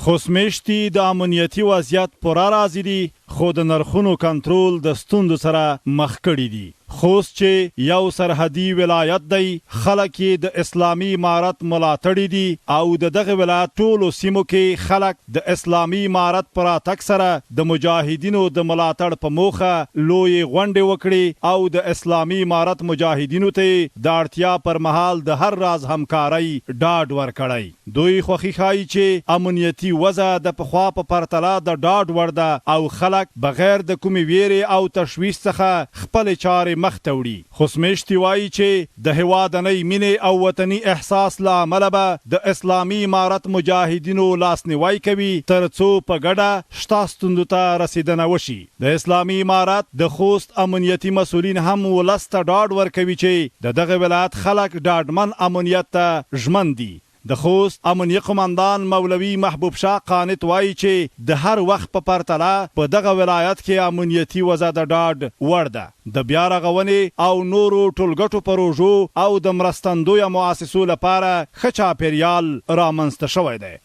خوست میشتي د امنیتي وضعیت پوره راضي دي خو د نرخونو کنټرول د ستونزو سره مخ کړي دي. خوست چې یو سرحدي ولایت دی خلک یې د اسلامي امارت ملاتړي دي او د دغه ولایت ټولو سیمو کې خلک د اسلامي امارت پر راتګ سره د مجاهدینو د ملاتړ په موخه لوی غونډې وکړي او د اسلامي امارت مجاهدینو ته د اړتیا پر مهال د هر راز همکاري ډاډ ورکړی. دوی خوښي ښایي چې امنیتي وضع د پخوا په پرتله د ډاډ وړ ده او خلک بغیر د کومې ویرې او تشویش څخه خپل چارې مخ ته وړي. خوست میشتي وایي چې د هیوادنۍ مینې او وطني احساس له امله به د اسلامي امارت مجاهدینو لاسنیوی کوي تر څو په ګډه شته ستونزو ته رسیدنه وشي. د اسلامي امارت د خوست امنیتي مسؤلین هم ولس ته ډاډ ورکوي چې د دغه ولایت خلک ډاډمن امنیت ته ژمن دي. د خوست امنیه قماندان مولوي محبوب شاه قانت وایي چې د هر وخت په پرتله په دغه ولایت کې امنیتي وضع د ډاډ وړ ده. د بیا رغونې او نورو ټولګټو پروژو او د مرستندویه مؤسسو لپاره ښه چاپیریال رامنځته شوی دی.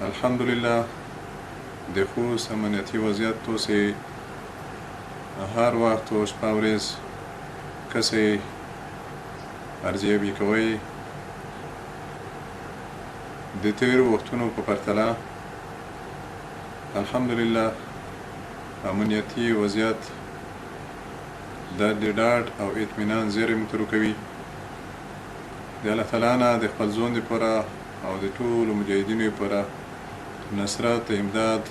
الحمدلله د خوست امنیتي وضعیت توسې هر وخت و شپه ورځ کسې ارزیابي کوئ. د تیرو وختونو په پرتله الحمدلله امنیتي وضعیت د ډاډ او اطمینان زیری موږ کوي. د الله تعالی نه د خپل ځوان دپاره او د ټولو مجاهدینو لپاره نصرت امداد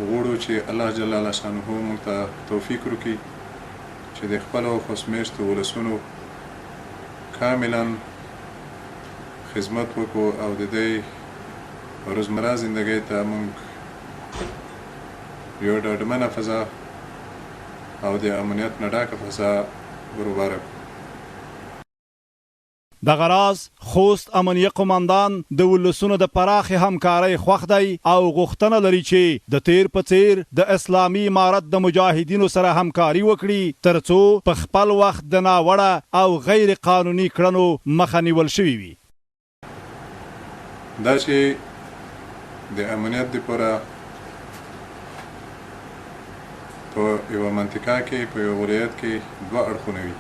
غواړو چې الله جل شانه موږ ته توفیق وکړي چې د خپلو خوست میشتو ولسونو کاملا خدمت وکړو او د دې روزمره زندګۍ ته موږ یو ډاډمنه فضا او د امنیت نه ډکه فضا برابره کړو. دغه راز خوست امنیه قماندان د ولسونو د پراخې همکارۍ خوښ دی او غوښتنه لري چې د تیر په څیر د اسلامي امارت د مجاهدینو سره همکاري وکړي تر څو په خپل وخت د ناوړه او غیر قانوني کړنو مخه نیول شوې وي. دا چې د امنیت لپاره په یوه منطقه کې په یو ولایت کې دوه اړخونه وي،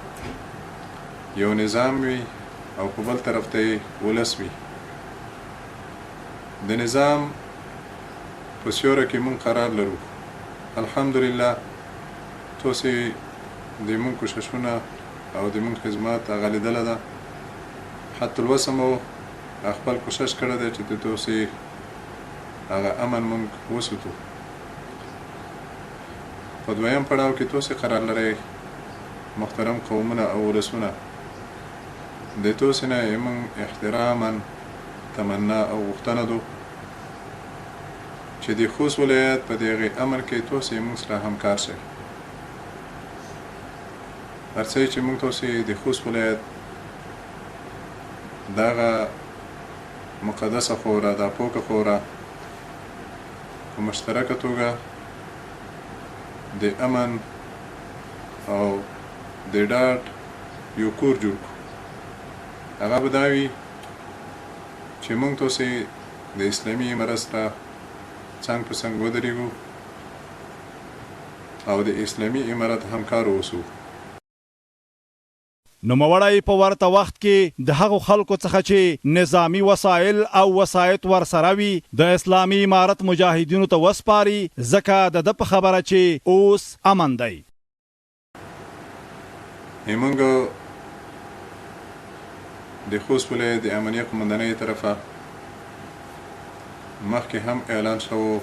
یو نظام وي او په بل طرف ته یې ولس وي. د نظام په سیوره کې موږ قرار لرو. الحمدلله توسې د موږ کوششونه او د موږ خدمات هغه لیدله ده. حتی اوسه مو خپل کوشش کړی دی چې د توسې هغه امن موږ وساتو. په دویم پړاو کې توسې قرار لرئ محترم قومونه او ولسونه. د توسې نه یې موږ احتراما تمنا او غوښتنه ده چې د خوست ولایت په دغه امر کې توسې موږ سره همکار شي. هر څه چې موږ توسې د خوست ولایت دغه مقدسه خوره دا پوکه خوره په مشترکه توګه د امن او د ډاډ یو کور جوړ کړو. هغه به دا وي چې موږ توسې د اسلامي امارت سره څنګ په څنګ ودرېږو او د اسلامي امارت همکار اوسو. نوموړی په ورته وخت کې د هغو خلکو څخه چې نظامی وسایل او وسایط ورسره وي د اسلامي امارت مجاهدینو ته وسپاري ځکه د ده په خبره چې اوس امن دی. موږ د خوست ولایت د امنیه قماندانۍ طرفه مخکې هم اعلان شوی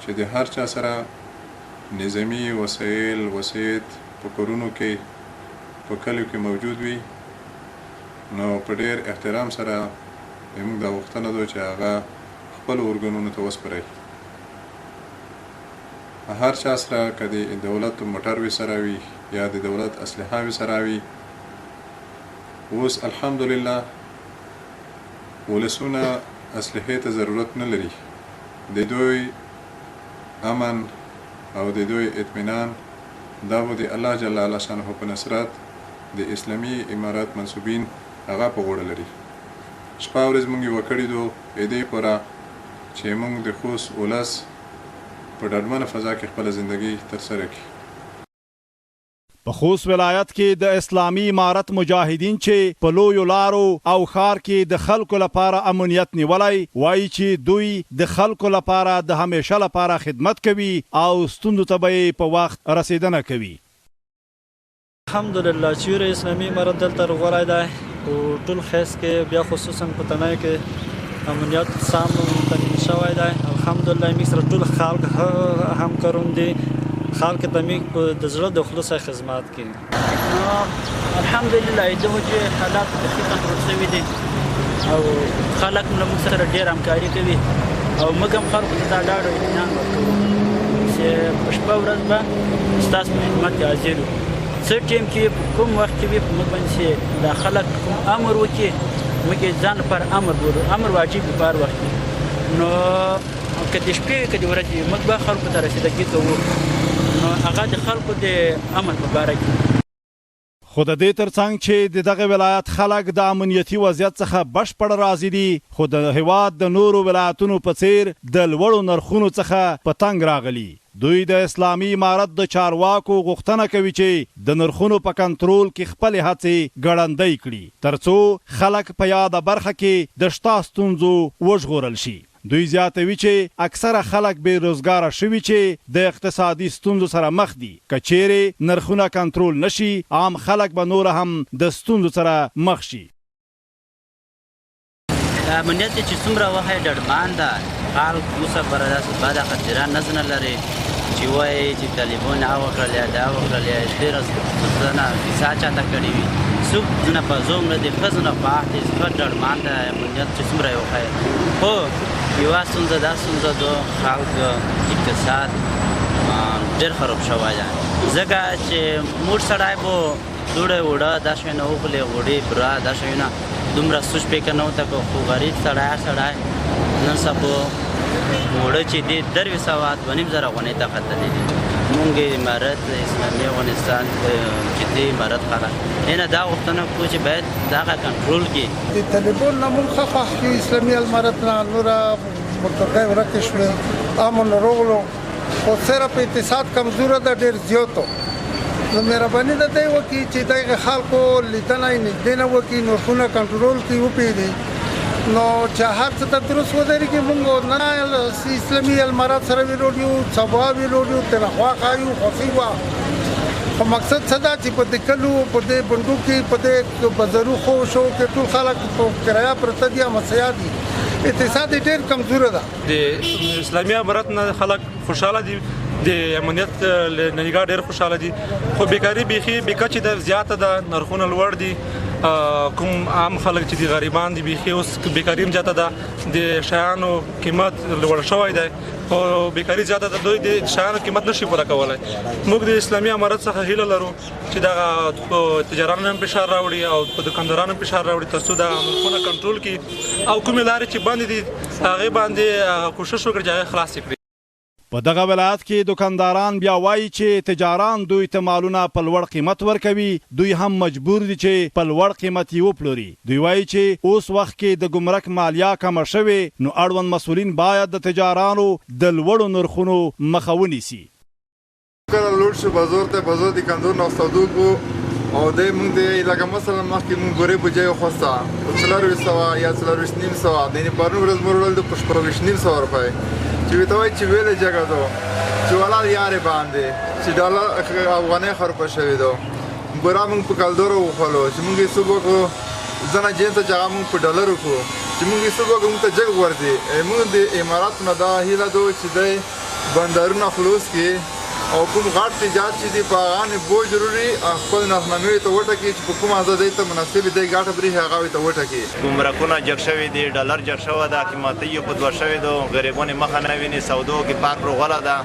چې د هر چا سره نظامي وسایل وسایط په کورونو کې په کلیو کې موجود وي، نو په ډېر احترام سره موږ دا غوښتنه ده چې هغه خپلو ارګانونو ته وسپارئ. هر چا سره که د دولت موټر وي سره وي یا د دولت اسلحه وي سره وي. اوس الحمدلله ولسونه اسلحې ته ضرورت نه لري. د دوی امن او د دوی اطمینان دا به د الله جل شانه په نصرت د اسلامي امارات منصوبین هغه په غوړه لري. شپه ورځ موږ یې وکړي دو دې پوره چې موږ د خوست ولس په ډاډمنه فضا کې خپله زندګي ترسره کړي. په خوست ولایت کې د اسلامي امارت مجاهدین چې په لویو لارو او ښار کې د خلکو لپاره امنیت نیولی وایي چې دوی د خلکو لپاره د همیشه لپاره خدمت کوي او ستونزو ته به یې په وخت رسیدنه کوي. الحمدلله چې اسلامي امارت دلته غوری دی او ټول خوست کې بیا خصوصا په تنه کې امنیت سم تامین شوی دی. الحمدلله موږ سره ټول خلک همکارون دي، خلک ته موږ د زړه د خلوصه خدمت کوي. الحمدلله دغه چې حالات د ښه کنټرول شوي دي او خلک موږ سره ډېر همکاري کوي او موږ هم خلکو ته دا ډاډ او اطمینان ورکوو چې په شپه ورځ به ستاسو په خدمت کې حاضر یو. څه ټیم کې کوم وخت کې وي په موږ باندې چې دا خلک کوم امر وکړي موږ یې ځان لپاره امر واجب وي په هر وخت کې. نو که د شپې وي که د ورځې موږ به خلکو ته رسیدګي کوو نو هغه د خلکو د امن په باره کې. خو د دې ترڅنګ چې د دغه ولایت خلک د امنیتي وضعیت څخه بشپړ راضي دي خو د هیواد د نورو ولایتونو په څیر د لوړو نرخونو څخه په تنګ راغلي. دوی د اسلامي امارت د چارواکو غوښتنه کوي چې د نرخونو په کنټرول کې خپلې هڅې ګړندۍ کړي ترڅو خلک په یاده برخه کې د شته ستونزو وژغورل شي. دوی زیاتوي چې اکثره خلک بې روزګاره شوي چې د اقتصادي ستونزو سره مخ دي. که چیرې نرخونه کنټرول نشي عام خلک به نور هم د ستونزو سره مخ شي. امنیت چې څومره وخت ډډمان ده خلک اوسه پر داسې بده خطره نظر لري چې وایي چې طالبان هغه وکړل یا دا وکړل یا ډېره څه کیسه چاته کړې وي څوک نه په زوم نه دي ښځو نه په عهد یې ښه ډډمان ده امنیت چې څومره یې وښایي. خو یوه ستونزه دا ستونزه د خلک اقتصاد ډېر خراب شوی ده ځکه چې موږ سړی به دوړې وړه دا شیونه وخوري غوړي بوره دا شیونه دومره سوچ فکر نه وته خو غریب سړی نن سبا وړه چې دي 2.5 افغانۍ ته ختلي دي. موږ امارت اسلامي افغانستان چې دی امارت خلک اینه دا غوښتنه کوو چې باید دغه کنټرول کړي. د طالبان نه موږ ښه خوښ کړي اسلامي امارت نه نوره مرتقی ورکې شوې امن راغلو خو صرف اقتصاد کمزوره ده ډېر زیاتو. نو مهرباني ده دی وکړي چې دغه خلکو لیدنه یې نږدې نه وکړي نرخونه کنټرول کړي وپوهېږي نو چې هر څه ته درست ودرېږي. موږ نه اسلامي امارت سره ویلوړ یو سبا ویلوړ یو تنخوا ښایو خوښي وه خو مقصد څه ده چې په دې کلو په دې بنډو کې په دې بازارو خوشو کې ټول خلک په کرایه پرته دي مسیا دي اقتصاد ډېر کمزوره ده. د اسلامي امارت نه خلک خوشحاله دي د امنیت له نگاه ډېر خوشحاله دي خو بیکاري بیخي بیکچې ده زیاته ده نرخونه لوړ دي کوم عام خلک چې دي غریبان دي بیخي اوس بیکاري هم زیاته ده د شیانو قیمت لوړ شوی دی خو بیکاري زیاته ده دوی د شیانو قیمت نشي پوره کولی. موږ د اسلامي امارت څخه هیله لرو چې دغه تجارانو هم فشار راوړي او په دکاندارانو هم فشار راوړي ترڅو د نرخونه کنټرول کړي او کومې لارې چې بندې دي هغې باندې کوشش وکړي چې هغې خلاصې کړي. په دغه ولایت کې دکانداران بیا وایي چې تجاران دوی ته مالونه په لوړ قیمت ورکوي دوی هم مجبور دي چې په لوړ قیمت یې وپلوري. دوی وایي چې اوس وخت کې د ګمرک مالیه کمه شوې نو اړوند مسؤلین باید د تجارانو د لوړو نرخونو مخه ونیسي. کله لوړ شو بازار ته بازار د کندور ناستادو کو او د موږ د لکه مثلا مخکې موږ ګورې په ځای خوسته 400 یا 400 د پرون ورځ مرول د 400 روپۍ چې وي ته وایي چې ویلې جګه ده چې ولا یارې باندې چې ډالر افغانۍ خرابه شوې ده بوره موږ په کلدورو وخوړلو چې موږ یې صبح کو ځنه جنس ته جګه موږ په ډالرو کو چې موږ یې صبح کو موږ ته جګ ورځي موږ د امارات نه دا هیله ده چې دی بندرونه خلاص کړي او کوم غټ تجارت چې دی په هغه نه بو ضروري خپل نرخنامې ته وټکي چې په کوم ازادۍ ته مناسب دی ګټه بري هغه ته وټکي. ګمرکونه جګ شوي دي ډالر جګ شوی ده قیمتي یې په دوه شوی ده غریبانې مخه نه ویني سودو کې پارک روغله ده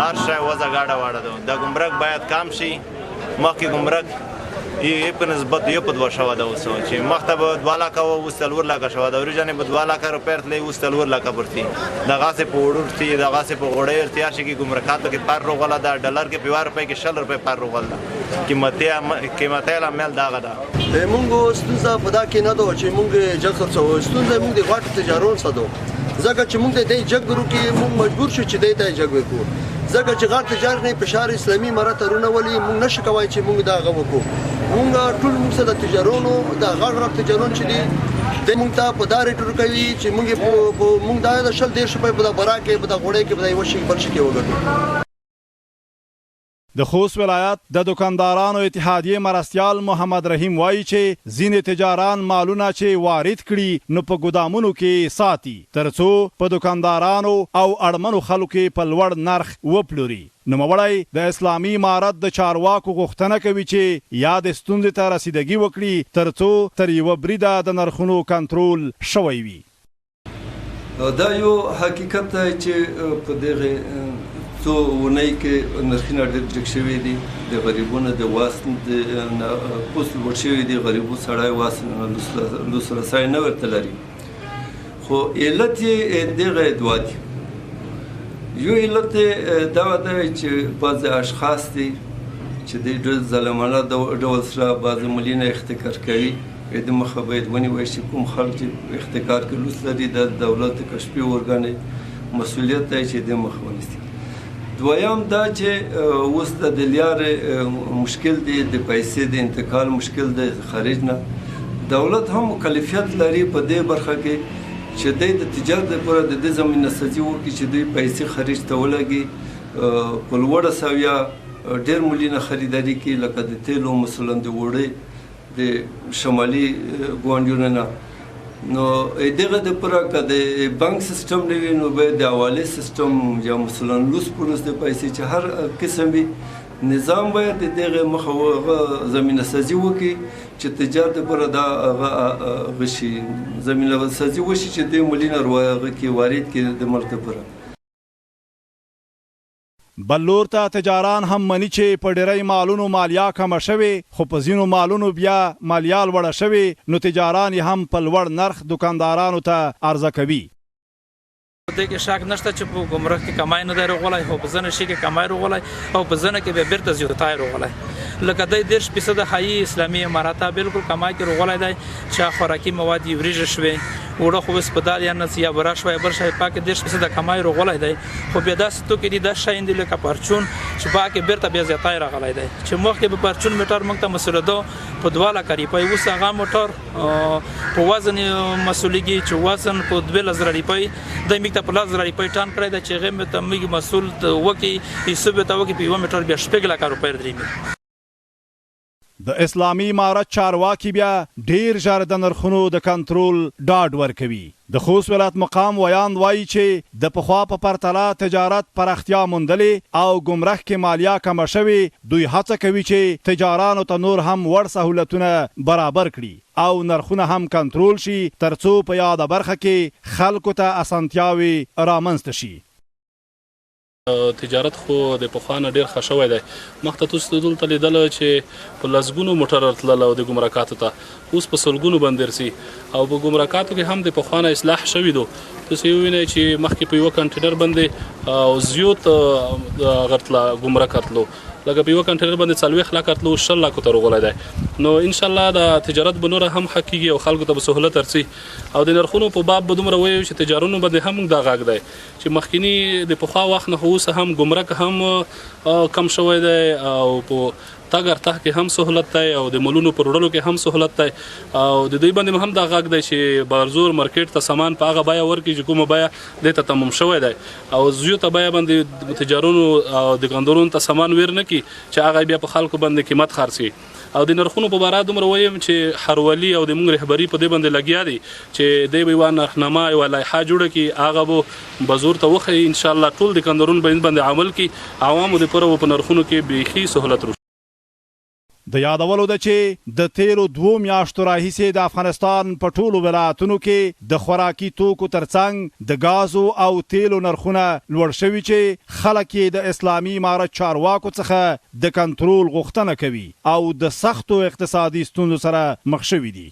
هر شی وضع ګاډه واړه ده. د ګمرک باید کم شي مخکې ګمرک یې په نسبت یې په دوه شوی ده اوس چې مخته به 2 لکه وه اوس 4 لکه شوی ده وریجانې به 2 لکه روپۍ تللی اوس 4 لکه پرتي دغسې په وړو ورتي دغسې په غوړۍ ورتي هر شي کې ګمرکاتو کې پر روغله ده ډالر کې په 1 روپۍ کې 60 روپۍ پر روغله ده قیمتي لامل دغه ده. موږ ستونزه په دا کې نه ده چې موږ جګ خرڅوو، ستونزه موږ د غاټ تجارون سره ځکه چې موږ د جګ ورو کې موږ مجبور شو چې د جګ وکړو، ځکه چې غاټ تجارت نه فشار اسلامي مراترونه ولي موږ نشو کوای چې موږ دا غوکو. موږ ټول موږ سره د تجارونو د غاټ تجارون چې دي د موږ ته په داري ټور کوي چې موږ دا د شل ډیر شپه په برا کې په غوړې کې په یو شي بل شي کې وګټو. د خوست ولایت د دکاندارانو اتحادیه مرستیال محمد رحیم وایي چې ځینې تجاران مالونه چې وارد کړي نو په ګودامونو کې ساتي ترڅو په دکاندارانو او اړمنو خلکو کې په لوړ نرخ وپلوري. نوموړی د اسلامي امارت د چارواکو غوښتنه کوي چې یا د ستونزې ته رسیدګي وکړي ترڅو تر یوه بریده د نرخونو کنټرول شوی وي. دا یو حقیقت دی چې په دغه څو ونې کې نرخونه ډېر جګ شوي دي، د غریبونو د واس پوست لوړ شوي دي، غریبو سړی واس لوس رسای نه ورته لري. خو علت یې دغه دوه دي. یو علت دا دی چې بعضې اشخاص دي چې د ډېر ظالمانه ډول سره بعضې مالونه احتکار کوي. د مخه باید ونیوی شي کوم خلک چې احتکار کې لوس لري د دولت کشفي ارګان مسؤلیت دی چې د مخه ونیسي. دویم دا چې اوس د لارې مشکل دی، د پیسې د انتقال مشکل دی خارج نه. دولت هم مکلفیت لري په دې برخه کې چې د تجارت لپاره د دې زمینه سازي وکړي چې دوی پیسې خارج ته ولګي، په لوړه سویه ډېر مالونه خریداري کړي، لکه د تیلو مثلا د وړۍ د شمالي ګاونډیونو نه. نو دغه دپاره که د بانک سیستم نه وي نو باید د حوالې سیستم یا مثلا لوس پولوس د پیسې چې هر قسم وي نظام باید د دغه مخه زمینه سازي وکړي چې تجارت لپاره دا هغه شي زمینه سازي وشي چې د مالونه هغه کې وارد کړي د ملک لپاره. بلور ته تجاران هم مني چې په ډېری مالونو مالیا کمه شوې خو په ځینو مالونو بیا مالیا لوړه شوې نو تجاران هم په لوړ نرخ دکاندارانو ته عرضه کوي. دې کې شک نشته چې په ګمرک کې کمای نه دی راغلی، خو په ځینو شي کې کمای راغلی او په ځینو کې بیا بیرته زیاتای راغلی. لکه دی 10% هایي اسلامي امارات بالکل کمای کې راغلی دی چې خوراکي مواد یې وریژې شوې، وړه خو هسپتال یا نس یا برا شوی بل شی پاکې 10% کمای راغلی دی. خو بیا داسې توکي دي دا شیان دي لکه پرچون چې پاکې بیرته بیا زیاتای راغلی دی چې مخکې به پرچون میټر موږ ته مسولیده په 2 لکه روپۍ، اوس هغه موټر په وزن مسولیږي چې وزن په 2000 روپۍ دی موږ ته په 1000 روپۍ ټان کړی دی چې هغې ته موږ مسؤل وکړي حساب ته وکړي په یوه میټر بیا 6 لکه روپۍ درېږي. د اسلامي امارت چارواکي بیا ډیر ژر د نرخونو د کنټرول ډاډ ورکوي. د خوست ولایت مقام ویاند وایي چې د پخوا په پرتله تجارت پراختیا موندلې او ګمرک کې مالیا کمه شوې. دوی هڅه کوي چې تجارانو ته نور هم وړ سهولتونه برابر کړي او نرخونه هم کنټرول شي ترڅو په یاده برخه کې خلکو ته اسانتیاوي رامنځته شي. تجارت خو د پخوانه ډیر ښه شوی دی. مخته تاسو دلته لیدل چې په لسګونو موټر تلل او د ګمرکاتو ته اوس په سلګونو باندې رسي او په ګمرکاتو کې هم د پخوانه اصلاح شوی دو. تاسو وینئ چې مخکې په یو کنټینر باندې او زیات غرتله ګمرک تللو لکه په یو کنټینر باندې 40 لک تللو 6 لک ته راغلی دی. نو ان شاء الله د تجارت به نور هم حقیقي او خلکو ته به سهولت ورسي او د نرخونو په باب به دومره وایو چې تجارتونو باندې هم دا غږ دی چې مخکینی د پخوا وخت نه اوس هم ګمرک هم کم شوی دی او په تاګر ته کې هم سهولت دی او د مولونو پر وړلو کې هم سهولت دی او د دوی باندې هم دا غږ دی چې بازار مارکیټ ته سامان په هغه بیه ورکړي چې کومه بیه د ته تمام شوی دی او زیاته بیه باندې تجارونو او دکاندارونو ته سامان ور نه کی چې هغه بیا په خلکو باندې قیمت خرڅي. او د نرخونو په باره دومره وایم چې هرولي او د موږ رهبري په دې باندې لګیا دي چې دی به یوه نرخنامه یوه لایحه جوړه کړي هغه به بازار ته وښیي. انشاءالله ټول دکاندارونو باندې عمل کړي عوامو دپاره په نرخونو کې بیخي سهولت روشي. د یادولو ده چې د تیرو 2 میاشتو راهیسې د افغانستان په ټولو ولایتونو کې د خوراکي توکو ترڅنګ د ګازو او تیلو نرخونه لوړ شوي چې خلک یې د اسلامي امارت چارواکو څخه د کنټرول غوښتنه کوي او د سختو اقتصادي ستونزو سره مخ شوي دي.